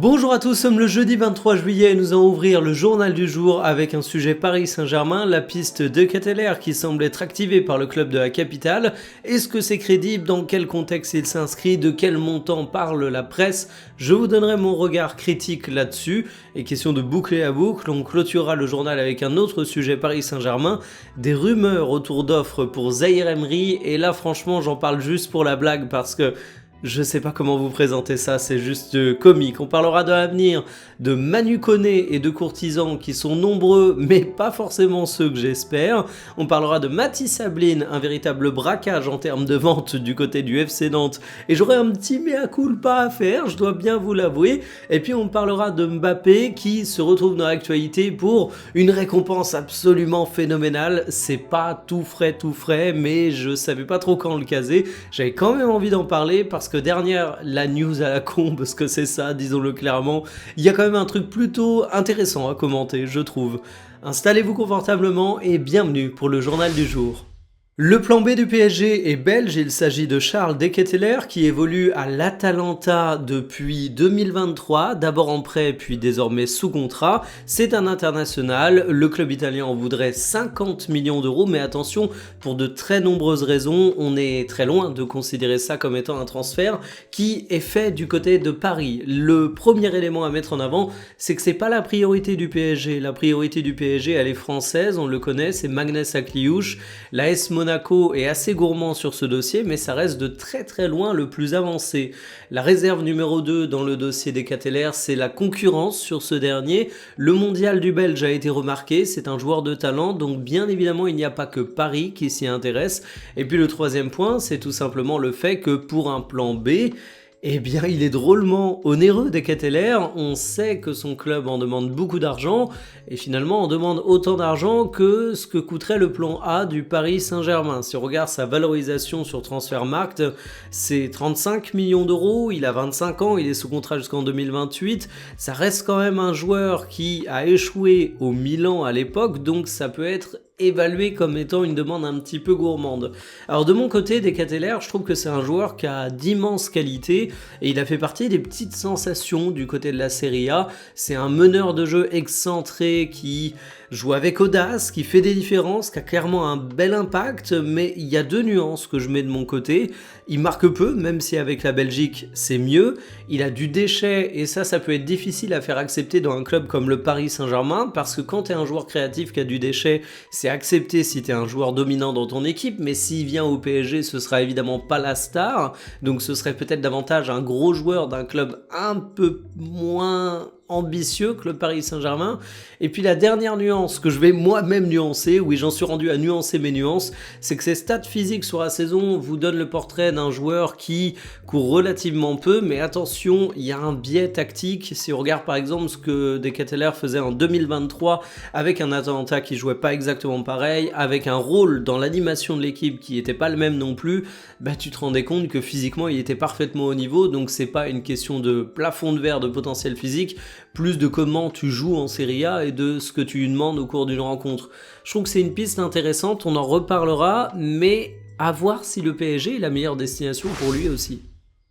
Bonjour à tous, nous sommes le jeudi 23 juillet et nous allons ouvrir le journal du jour avec un sujet Paris Saint-Germain, la piste de Ketelaere qui semble être activée par le club de la capitale. Est-ce que c'est crédible? Dans quel contexte il s'inscrit? De quel montant parle la presse? Je vous donnerai mon regard critique là-dessus. Et question de boucler la boucle, on clôturera le journal avec un autre sujet Paris Saint-Germain, des rumeurs autour d'offres pour Zahir Emery, et là franchement j'en parle juste pour la blague parce que je sais pas comment vous présenter ça, c'est juste comique. On parlera de l'avenir de Manu Koné et de courtisans qui sont nombreux, mais pas forcément ceux que j'espère. On parlera de Mathis Sabline, un véritable braquage en termes de vente du côté du FC Nantes. Et j'aurai un petit mea culpa à faire, je dois bien vous l'avouer. Et puis on parlera de Mbappé qui se retrouve dans l'actualité pour une récompense absolument phénoménale. C'est pas tout frais, mais je savais pas trop quand le caser. J'avais quand même envie d'en parler parce que derrière la news à la con, parce que c'est ça, disons-le clairement, il y a quand même un truc plutôt intéressant à commenter, je trouve. Installez-vous confortablement et bienvenue pour le journal du jour. Le plan B du PSG est belge, il s'agit de Charles De Ketelaere qui évolue à l'Atalanta depuis 2023, d'abord en prêt puis désormais sous contrat. C'est un international, le club italien en voudrait 50 millions d'euros, mais attention, pour de très nombreuses raisons, on est très loin de considérer ça comme étant un transfert qui est fait du côté de Paris. Le premier élément à mettre en avant, c'est que c'est pas la priorité du PSG. La priorité du PSG, elle est française, on le connaît, c'est Magnès Akliouche. L'AS Monaco est assez gourmand sur ce dossier, mais ça reste de très loin le plus avancé. La réserve numéro 2 dans le dossier des Ketelaere, c'est la concurrence sur ce dernier. Le mondial du Belge a été remarqué, c'est un joueur de talent, donc bien évidemment il n'y a pas que Paris qui s'y intéresse. Et puis le troisième point, c'est tout simplement le fait que pour un plan B, eh bien, il est drôlement onéreux des Ketelaere. On sait que son club en demande beaucoup d'argent, et finalement, on demande autant d'argent que ce que coûterait le plan A du Paris Saint-Germain. Si on regarde sa valorisation sur Transfermarkt, c'est 35 millions d'euros, il a 25 ans, il est sous contrat jusqu'en 2028. Ça reste quand même un joueur qui a échoué au Milan à l'époque, donc ça peut être évalué comme étant une demande un petit peu gourmande. Alors de mon côté, des Ketelaere, je trouve que c'est un joueur qui a d'immenses qualités et il a fait partie des petites sensations du côté de la Serie A. C'est un meneur de jeu excentré qui joue avec audace, qui fait des différences, qui a clairement un bel impact, mais il y a deux nuances que je mets de mon côté. Il marque peu, même si avec la Belgique c'est mieux. Il a du déchet et ça peut être difficile à faire accepter dans un club comme le Paris Saint-Germain, parce que quand tu es un joueur créatif qui a du déchet, c'est accepté si tu es un joueur dominant dans ton équipe, mais s'il vient au PSG, ce sera évidemment pas la star, donc ce serait peut-être davantage un gros joueur d'un club un peu moins ambitieux que le Paris Saint-Germain. Et puis la dernière nuance que je vais moi-même nuancer, oui j'en suis rendu à nuancer mes nuances, c'est que ces stats physiques sur la saison vous donnent le portrait d'un joueur qui court relativement peu, mais attention, il y a un biais tactique. Si on regarde par exemple ce que De Ketelaere faisait en 2023 avec un Atalanta qui jouait pas exactement pareil, avec un rôle dans l'animation de l'équipe qui était pas le même non plus, bah tu te rendais compte que physiquement il était parfaitement au niveau, donc c'est pas une question de plafond de verre de potentiel physique, plus de comment tu joues en Serie A et de ce que tu lui demandes au cours d'une rencontre. Je trouve que c'est une piste intéressante, on en reparlera, mais à voir si le PSG est la meilleure destination pour lui aussi.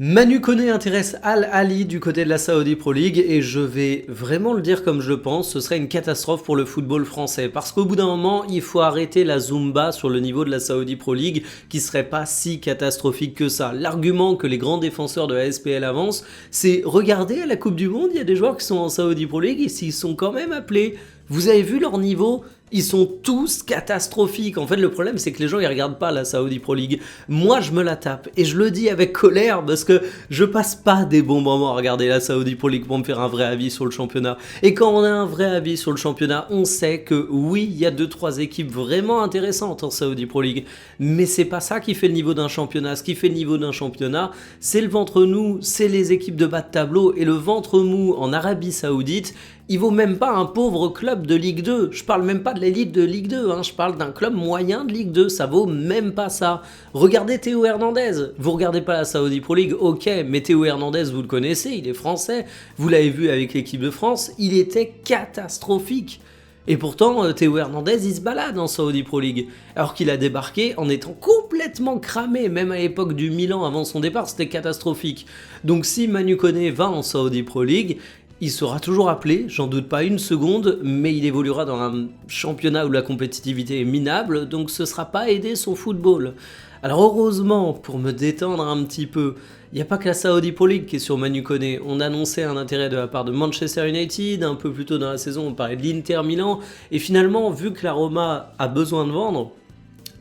Manu Koné intéresse Al Ahly du côté de la Saudi Pro League et je vais vraiment le dire comme je le pense, ce serait une catastrophe pour le football français parce qu'au bout d'un moment, il faut arrêter la Zumba sur le niveau de la Saudi Pro League qui serait pas si catastrophique que ça. L'argument que les grands défenseurs de la SPL avancent, c'est regardez à la Coupe du Monde, il y a des joueurs qui sont en Saudi Pro League et s'ils sont quand même appelés. Vous avez vu leur niveau ? Ils sont tous catastrophiques. En fait, le problème, c'est que les gens, ils regardent pas la Saudi Pro League. Moi, je me la tape. Et je le dis avec colère parce que je passe pas des bons moments à regarder la Saudi Pro League pour me faire un vrai avis sur le championnat. Et quand on a un vrai avis sur le championnat, on sait que oui, il y a 2-3 équipes vraiment intéressantes en Saudi Pro League. Mais c'est pas ça qui fait le niveau d'un championnat. Ce qui fait le niveau d'un championnat, c'est le ventre mou, c'est les équipes de bas de tableau. Et le ventre mou en Arabie Saoudite, il vaut même pas un pauvre club de Ligue 2. Je parle même pas de l'élite de Ligue 2, je parle d'un club moyen de Ligue 2, ça vaut même pas ça. Regardez Théo Hernandez, vous regardez pas la Saudi Pro League, ok, mais Théo Hernandez vous le connaissez, il est français, vous l'avez vu avec l'équipe de France, il était catastrophique. Et pourtant, Théo Hernandez, il se balade en Saudi Pro League, alors qu'il a débarqué en étant complètement cramé, même à l'époque du Milan avant son départ, c'était catastrophique. Donc si Manu Koné va en Saudi Pro League, il sera toujours appelé, j'en doute pas une seconde, mais il évoluera dans un championnat où la compétitivité est minable, donc ce sera pas aider son football. Alors heureusement, pour me détendre un petit peu, il n'y a pas que la Saudi Pro League qui est sur Manu Koné. On annonçait un intérêt de la part de Manchester United, un peu plus tôt dans la saison on parlait de l'Inter Milan, et finalement vu que la Roma a besoin de vendre,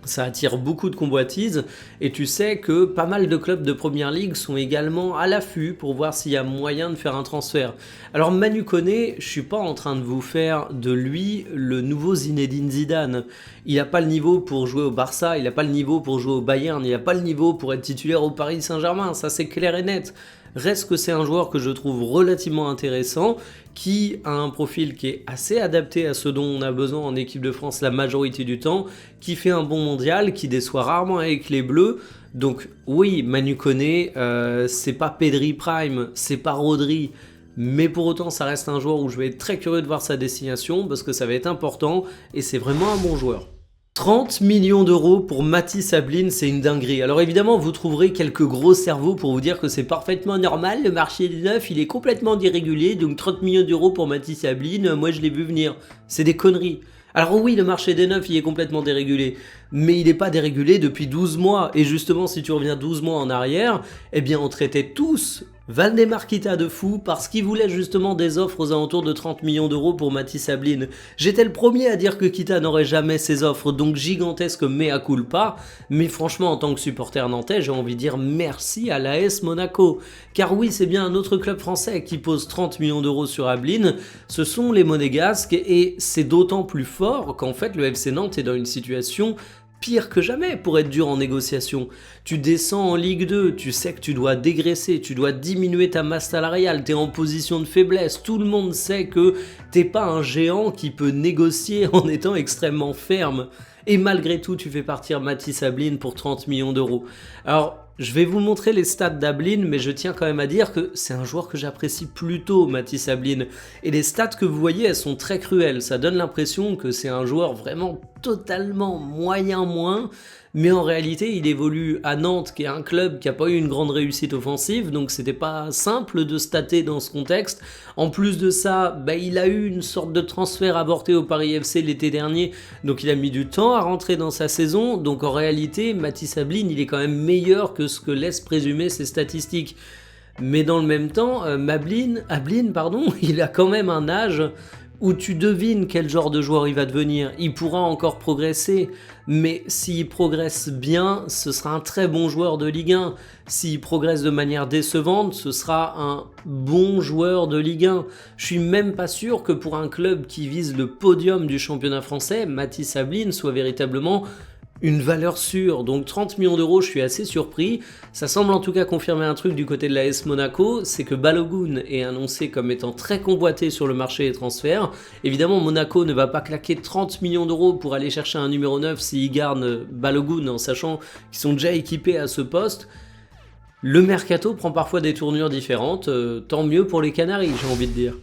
ça attire beaucoup de convoitises et tu sais que pas mal de clubs de Première Ligue sont également à l'affût pour voir s'il y a moyen de faire un transfert. Alors Manu Koné, je suis pas en train de vous faire de lui le nouveau Zinedine Zidane. Il n'a pas le niveau pour jouer au Barça, il n'a pas le niveau pour jouer au Bayern, il n'a pas le niveau pour être titulaire au Paris Saint-Germain, ça c'est clair et net. Reste que c'est un joueur que je trouve relativement intéressant, qui a un profil qui est assez adapté à ce dont on a besoin en équipe de France la majorité du temps, qui fait un bon mondial, qui déçoit rarement avec les Bleus. Donc oui, Manu Koné, c'est pas Pedri Prime, c'est pas Rodri, mais pour autant ça reste un joueur où je vais être très curieux de voir sa destination, parce que ça va être important, et c'est vraiment un bon joueur. 30 millions d'euros pour Mathis Ablin, c'est une dinguerie. Alors évidemment, vous trouverez quelques gros cerveaux pour vous dire que c'est parfaitement normal, le marché des neufs, il est complètement dérégulé, donc 30 millions d'euros pour Mathis Ablin, moi je l'ai vu venir. C'est des conneries. Alors oui, le marché des neufs, il est complètement dérégulé, mais il n'est pas dérégulé depuis 12 mois. Et justement, si tu reviens 12 mois en arrière, eh bien on traitait tous Valdemar Kita de fou parce qu'il voulait justement des offres aux alentours de 30 millions d'euros pour Mathis Ablin. J'étais le premier à dire que Kita n'aurait jamais ces offres, donc gigantesque mea culpa, mais franchement en tant que supporter nantais, j'ai envie de dire merci à l'AS Monaco. Car oui, c'est bien un autre club français qui pose 30 millions d'euros sur Ablin, ce sont les Monégasques, et c'est d'autant plus fort qu'en fait le FC Nantes est dans une situation pire que jamais pour être dur en négociation. Tu descends en Ligue 2, tu sais que tu dois dégraisser, tu dois diminuer ta masse salariale, t'es en position de faiblesse, tout le monde sait que t'es pas un géant qui peut négocier en étant extrêmement ferme. Et malgré tout, tu fais partir Mathis Ablin pour 30 millions d'euros. Alors, je vais vous montrer les stats d'Ablin, mais je tiens quand même à dire que c'est un joueur que j'apprécie plutôt, Mathis Ablin. Et les stats que vous voyez, elles sont très cruelles. Ça donne l'impression que c'est un joueur vraiment totalement moyen, mais en réalité, il évolue à Nantes, qui est un club qui n'a pas eu une grande réussite offensive, donc c'était pas simple de stater dans ce contexte. En plus de ça, il a eu une sorte de transfert avorté au Paris FC l'été dernier, donc il a mis du temps à rentrer dans sa saison, donc en réalité, Mathis Ablin, il est quand même meilleur que ce que laissent présumer ses statistiques. Mais dans le même temps, Ablin, il a quand même un âge où tu devines quel genre de joueur il va devenir. Il pourra encore progresser, mais s'il progresse bien, ce sera un très bon joueur de Ligue 1. S'il progresse de manière décevante, ce sera un bon joueur de Ligue 1. Je suis même pas sûr que pour un club qui vise le podium du championnat français, Mathis Ablin soit véritablement une valeur sûre. Donc 30 millions d'euros, je suis assez surpris. Ça semble en tout cas confirmer un truc du côté de l'AS Monaco, c'est que Balogun est annoncé comme étant très convoité sur le marché des transferts. Évidemment, Monaco ne va pas claquer 30 millions d'euros pour aller chercher un numéro 9 s'ils gardent Balogun, en sachant qu'ils sont déjà équipés à ce poste. Le mercato prend parfois des tournures différentes, tant mieux pour les Canaries, j'ai envie de dire.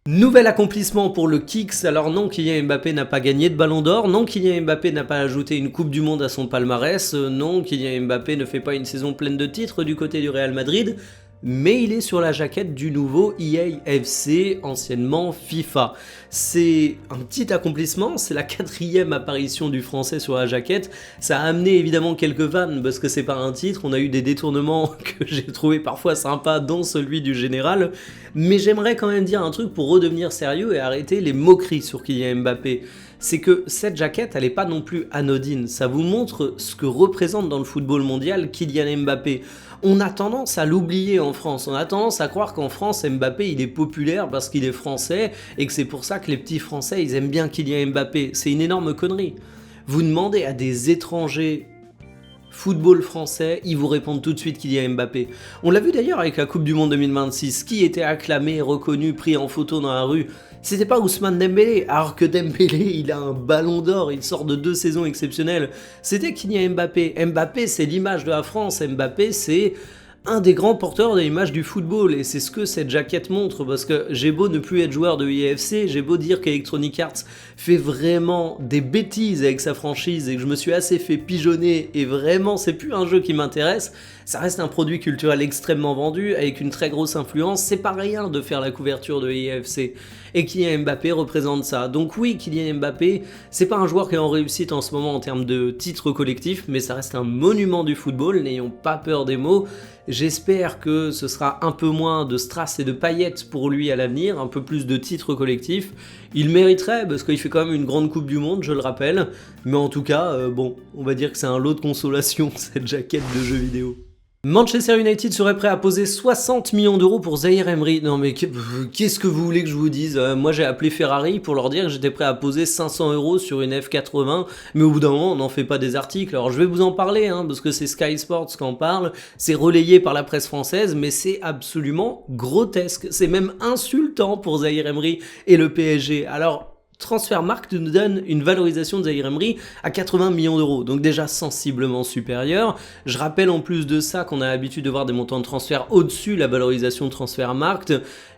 Nouvel accomplissement pour le Kicks. Alors non, Kylian Mbappé n'a pas gagné de ballon d'or, non, Kylian Mbappé n'a pas ajouté une Coupe du Monde à son palmarès, non, Kylian Mbappé ne fait pas une saison pleine de titres du côté du Real Madrid, mais il est sur la jaquette du nouveau EA FC, anciennement FIFA. C'est un petit accomplissement, c'est la 4e apparition du français sur la jaquette. Ça a amené évidemment quelques vannes parce que c'est pas un titre, on a eu des détournements que j'ai trouvé parfois sympas, dont celui du général. Mais j'aimerais quand même dire un truc pour redevenir sérieux et arrêter les moqueries sur Kylian Mbappé. C'est que cette jaquette, elle n'est pas non plus anodine. Ça vous montre ce que représente dans le football mondial Kylian Mbappé. On a tendance à l'oublier en France. On a tendance à croire qu'en France, Mbappé, il est populaire parce qu'il est français et que c'est pour ça que les petits Français, ils aiment bien Kylian Mbappé. C'est une énorme connerie. Vous demandez à des étrangers football français, ils vous répondent tout de suite Kylian Mbappé. On l'a vu d'ailleurs avec la Coupe du Monde 2026, qui était acclamé, reconnu, pris en photo dans la rue. C'était pas Ousmane Dembélé, alors que Dembélé, il a un ballon d'or, il sort de 2 saisons exceptionnelles. C'était Kylian Mbappé. Mbappé, c'est l'image de la France. Mbappé, c'est un des grands porteurs de l'image du football, et c'est ce que cette jaquette montre, parce que j'ai beau ne plus être joueur de IFC, j'ai beau dire qu'Electronic Arts fait vraiment des bêtises avec sa franchise et que je me suis assez fait pigeonner et vraiment c'est plus un jeu qui m'intéresse, ça reste un produit culturel extrêmement vendu avec une très grosse influence, c'est pas rien de faire la couverture de IFC. Et Kylian Mbappé représente ça. Donc oui, Kylian Mbappé, c'est pas un joueur qui est en réussite en ce moment en termes de titres collectifs, mais ça reste un monument du football, n'ayons pas peur des mots. J'espère que ce sera un peu moins de strass et de paillettes pour lui à l'avenir, un peu plus de titres collectifs. Il mériterait, parce qu'il fait quand même une grande Coupe du Monde, je le rappelle. Mais en tout cas, bon, on va dire que c'est un lot de consolation, cette jaquette de jeu vidéo. Manchester United serait prêt à poser 60 millions d'euros pour Zaïre Emery. Non mais qu'est-ce que vous voulez que je vous dise? Moi j'ai appelé Ferrari pour leur dire que j'étais prêt à poser 500 euros sur une F80, mais au bout d'un moment on n'en fait pas des articles. Alors je vais vous en parler, parce que c'est Sky Sports qui en parle, c'est relayé par la presse française, mais c'est absolument grotesque. C'est même insultant pour Zaïre Emery et le PSG. Alors, Transfermarkt nous donne une valorisation de Zaïre Emery à 80 millions d'euros, donc déjà sensiblement supérieure. Je rappelle en plus de ça qu'on a l'habitude de voir des montants de transfert au-dessus la valorisation de Transfermarkt,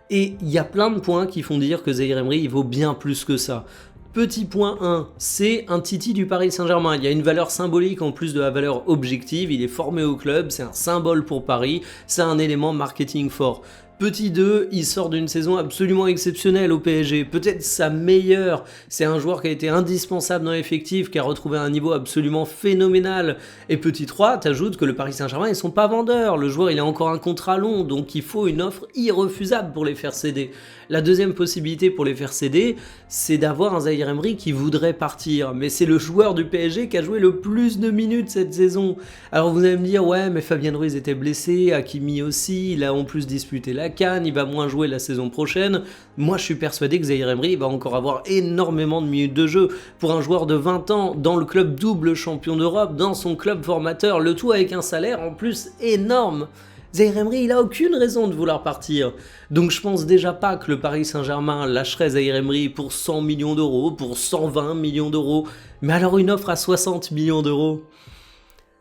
et il y a plein de points qui font dire que Zaïre Emery il vaut bien plus que ça. Petit point 1, c'est un Titi du Paris Saint-Germain, il y a une valeur symbolique en plus de la valeur objective, il est formé au club, c'est un symbole pour Paris, c'est un élément marketing fort. Petit 2, il sort d'une saison absolument exceptionnelle au PSG, peut-être sa meilleure, c'est un joueur qui a été indispensable dans l'effectif, qui a retrouvé un niveau absolument phénoménal. Et petit 3, t'ajoutes que le Paris Saint-Germain ils sont pas vendeurs, le joueur il a encore un contrat long, donc il faut une offre irrefusable pour les faire céder. La deuxième possibilité pour les faire céder, c'est d'avoir un Zaïre Emery qui voudrait partir, mais c'est le joueur du PSG qui a joué le plus de minutes cette saison. Alors vous allez me dire, ouais mais Fabien Ruiz était blessé, Hakimi aussi, il a en plus disputé la CAN, il va moins jouer la saison prochaine. Moi je suis persuadé que Zaïre Emery va encore avoir énormément de minutes de jeu pour un joueur de 20 ans dans le club double champion d'Europe, dans son club formateur, le tout avec un salaire en plus énorme. Zaïre Emery, il a aucune raison de vouloir partir. Donc je pense déjà pas que le Paris Saint-Germain lâcherait Zaïre Emery pour 100 millions d'euros, pour 120 millions d'euros. Mais alors une offre à 60 millions d'euros?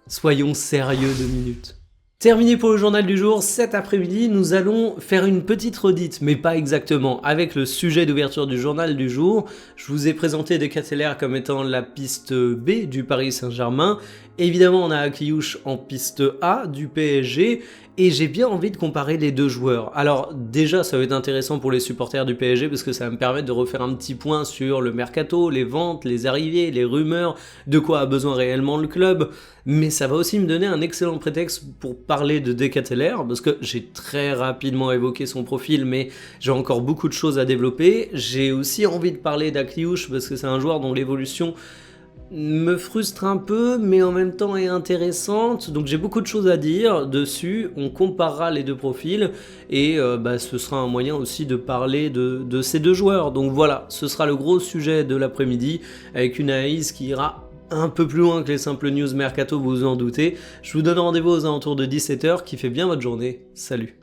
Soyons sérieux 2 minutes. Terminé pour le journal du jour, cet après-midi, nous allons faire une petite redite, mais pas exactement, avec le sujet d'ouverture du journal du jour. Je vous ai présenté Decathlon comme étant la piste B du Paris Saint-Germain. Évidemment, on a Akliouche en piste A du PSG, et j'ai bien envie de comparer les deux joueurs. Alors déjà, ça va être intéressant pour les supporters du PSG, parce que ça va me permettre de refaire un petit point sur le mercato, les ventes, les arrivées, les rumeurs, de quoi a besoin réellement le club. Mais ça va aussi me donner un excellent prétexte pour parler de Decathlon, parce que j'ai très rapidement évoqué son profil, mais j'ai encore beaucoup de choses à développer. J'ai aussi envie de parler d'Akliouche, parce que c'est un joueur dont l'évolution me frustre un peu, mais en même temps est intéressante, donc j'ai beaucoup de choses à dire dessus. On comparera les deux profils, et ce sera un moyen aussi de parler de ces deux joueurs. Donc voilà, ce sera le gros sujet de l'après-midi, avec une analyse qui ira un peu plus loin que les simples news mercato, vous vous en doutez. Je vous donne rendez-vous aux alentours de 17 h, kiffez bien votre journée, salut.